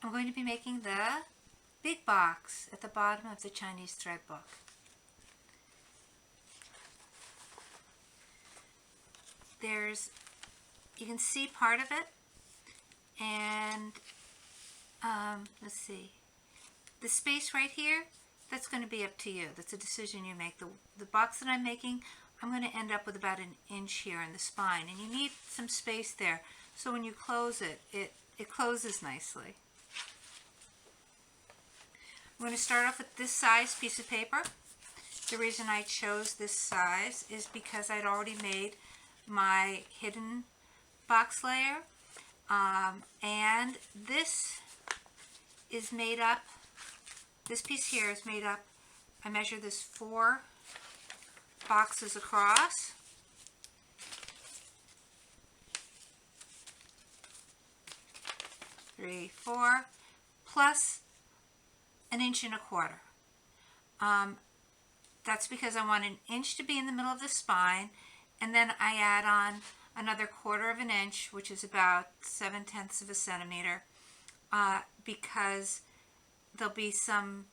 I'm going to be making the big box at the bottom of the Chinese thread book. You can see part of it, and let's see, the space right here, that's going to be up to you. That's a decision you make. The box that I'm making, I'm going to end up with about 1 inch here in the spine, and you need some space there, so when you close it, it closes nicely. I'm going to start off with this size piece of paper. The reason I chose this size is because I'd already made my hidden box layer, and this is made up, this piece here is made up, I measured this 4 boxes across. Three, 4, plus 1.25 inches. That's because I want 1 inch to be in the middle of the spine, and then I add on another 1/4 inch, which is about 7/10 of a centimeter, because there'll be some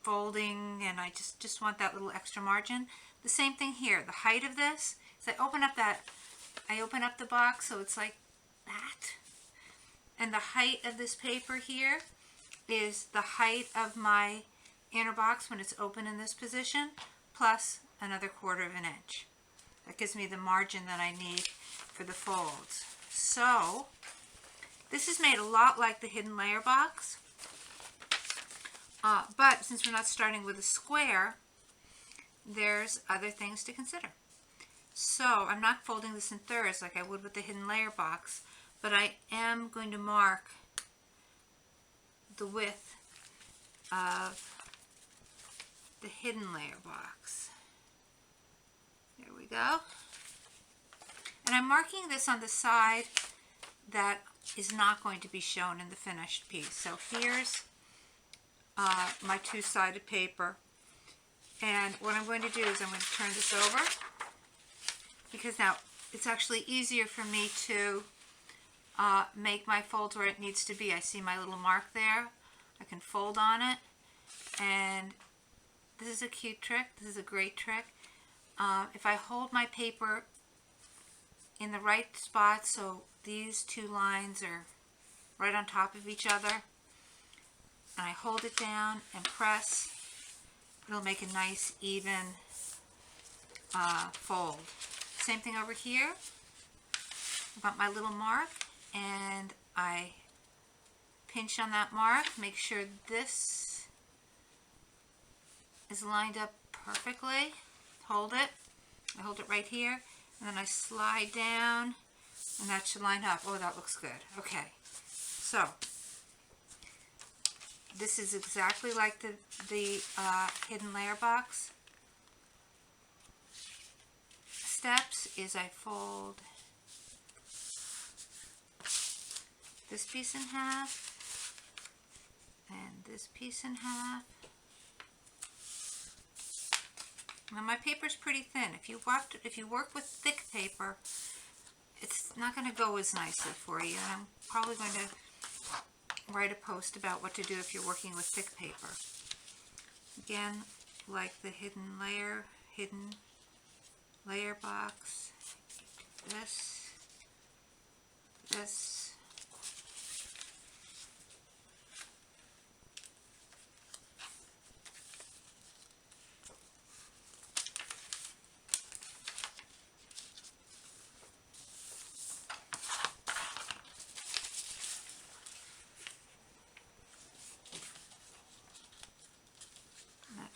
folding, and I just want that little extra margin. The same thing here. The height of this is I open up the box so it's like that, and the height of this paper here is the height of my inner box when it's open in this position, plus another 1/4 inch. That gives me the margin that I need for the folds. So this is made a lot like the hidden layer box, but since we're not starting with a square, there's other things to consider. So I'm not folding this in thirds like I would with the hidden layer box, but I am going to mark the width of the hidden layer box. There we go. And I'm marking this on the side that is not going to be shown in the finished piece. So here's my 2-sided paper. And what I'm going to do is I'm going to turn this over, because now it's actually easier for me to make my folds where it needs to be. I see my little mark there. I can fold on it, and this is a cute trick. This is a great trick. If I hold my paper in the right spot, so these 2 lines are right on top of each other, and I hold it down and press, it'll make a nice even fold. Same thing over here. I've got my little mark, and I pinch on that mark, make sure this is lined up perfectly. Hold it. I hold it right here, and then I slide down, and that should line up. Oh, that looks good. Okay, so this is exactly like the hidden layer box. Steps is I fold this piece in half, and this piece in half. Now my paper's pretty thin. If you work with thick paper, it's not going to go as nicely for you. And I'm probably going to write a post about what to do if you're working with thick paper. Again, like the hidden layer box. This.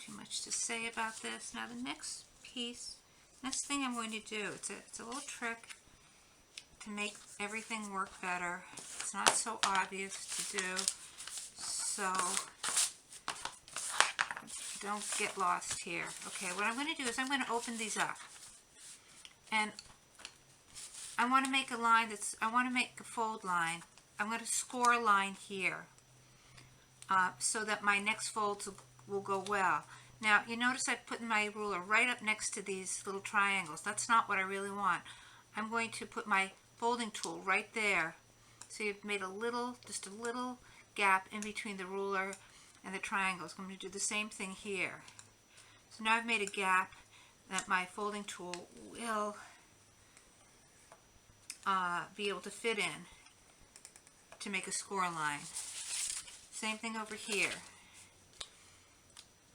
Too much to say about this. Now the next thing I'm going to do, it's a little trick to make everything work better. It's not so obvious to do, so don't get lost here. Okay, what I'm going to do is I'm going to open these up, and I want to make a line I want to make a fold line. I'm going to score a line here, so that my next folds will go well. Now you notice I've put my ruler right up next to these little triangles. That's not what I really want. I'm going to put my folding tool right there So you've made just a little gap in between the ruler and the triangles. I'm going to do the same thing here. So now I've made a gap that my folding tool will be able to fit in to make a score line. Same thing over here.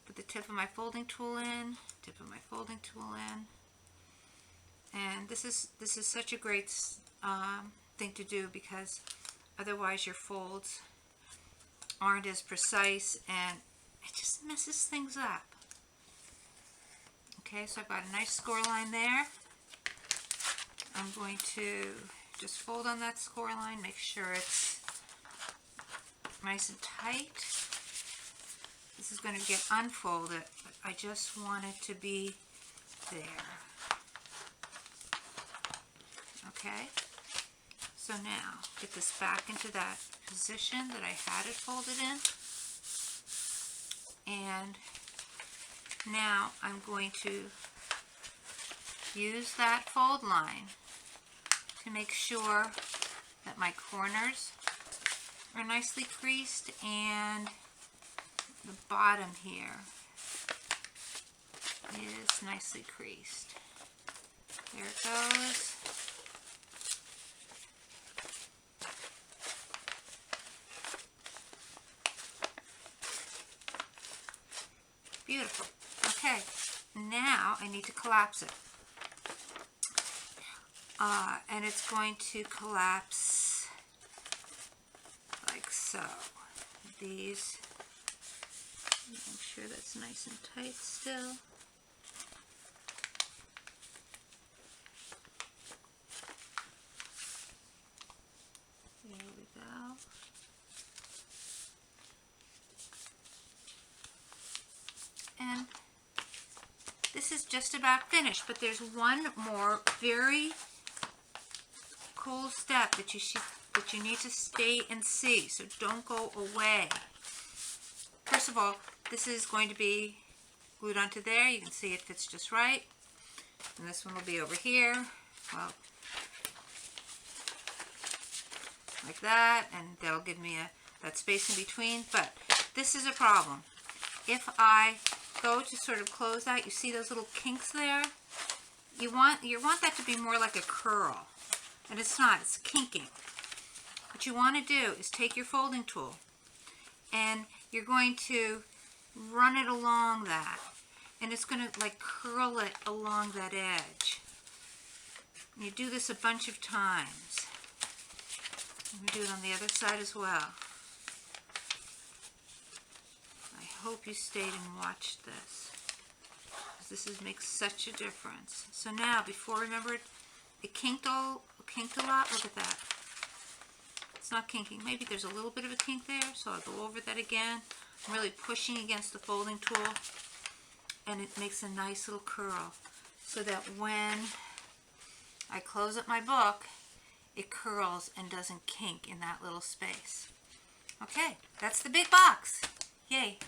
Put the tip of my folding tool in, tip of my folding tool in. And this is such a great thing to do, because otherwise your folds aren't as precise and it just messes things up. Okay, so I've got a nice score line there. I'm going to just fold on that score line, make sure it's nice and tight. This is going to get unfolded, but I just want it to be there. Okay, so now get this back into that position that I had it folded in, and now I'm going to use that fold line to make sure that my corners are nicely creased and the bottom here is nicely creased. There it goes. Beautiful. Okay, now I need to collapse it. And it's going to collapse like so. These, make sure that's nice and tight still. There we go. And this is just about finished, but there's one more very cool step that you need to stay and see, so don't go away. First of all, this is going to be glued onto there. You can see it fits just right. And this one will be over here, well, like that, and that'll give me that space in between. But this is a problem. If I go to sort of close out, you see those little kinks there? You want that to be more like a curl, and it's not, it's kinking. What you want to do is take your folding tool and you're going to run it along that, and it's going to like curl it along that edge. You do this a bunch of times. I'm going to do it on the other side as well. I hope you stayed and watched this, because this makes such a difference. So now, before, remember, it kinked a lot. Look at that. It's not kinking. Maybe there's a little bit of a kink there, so I'll go over that again. I'm really pushing against the folding tool, and it makes a nice little curl, so that when I close up my book, it curls and doesn't kink in that little space. Okay, that's the big box. Yay.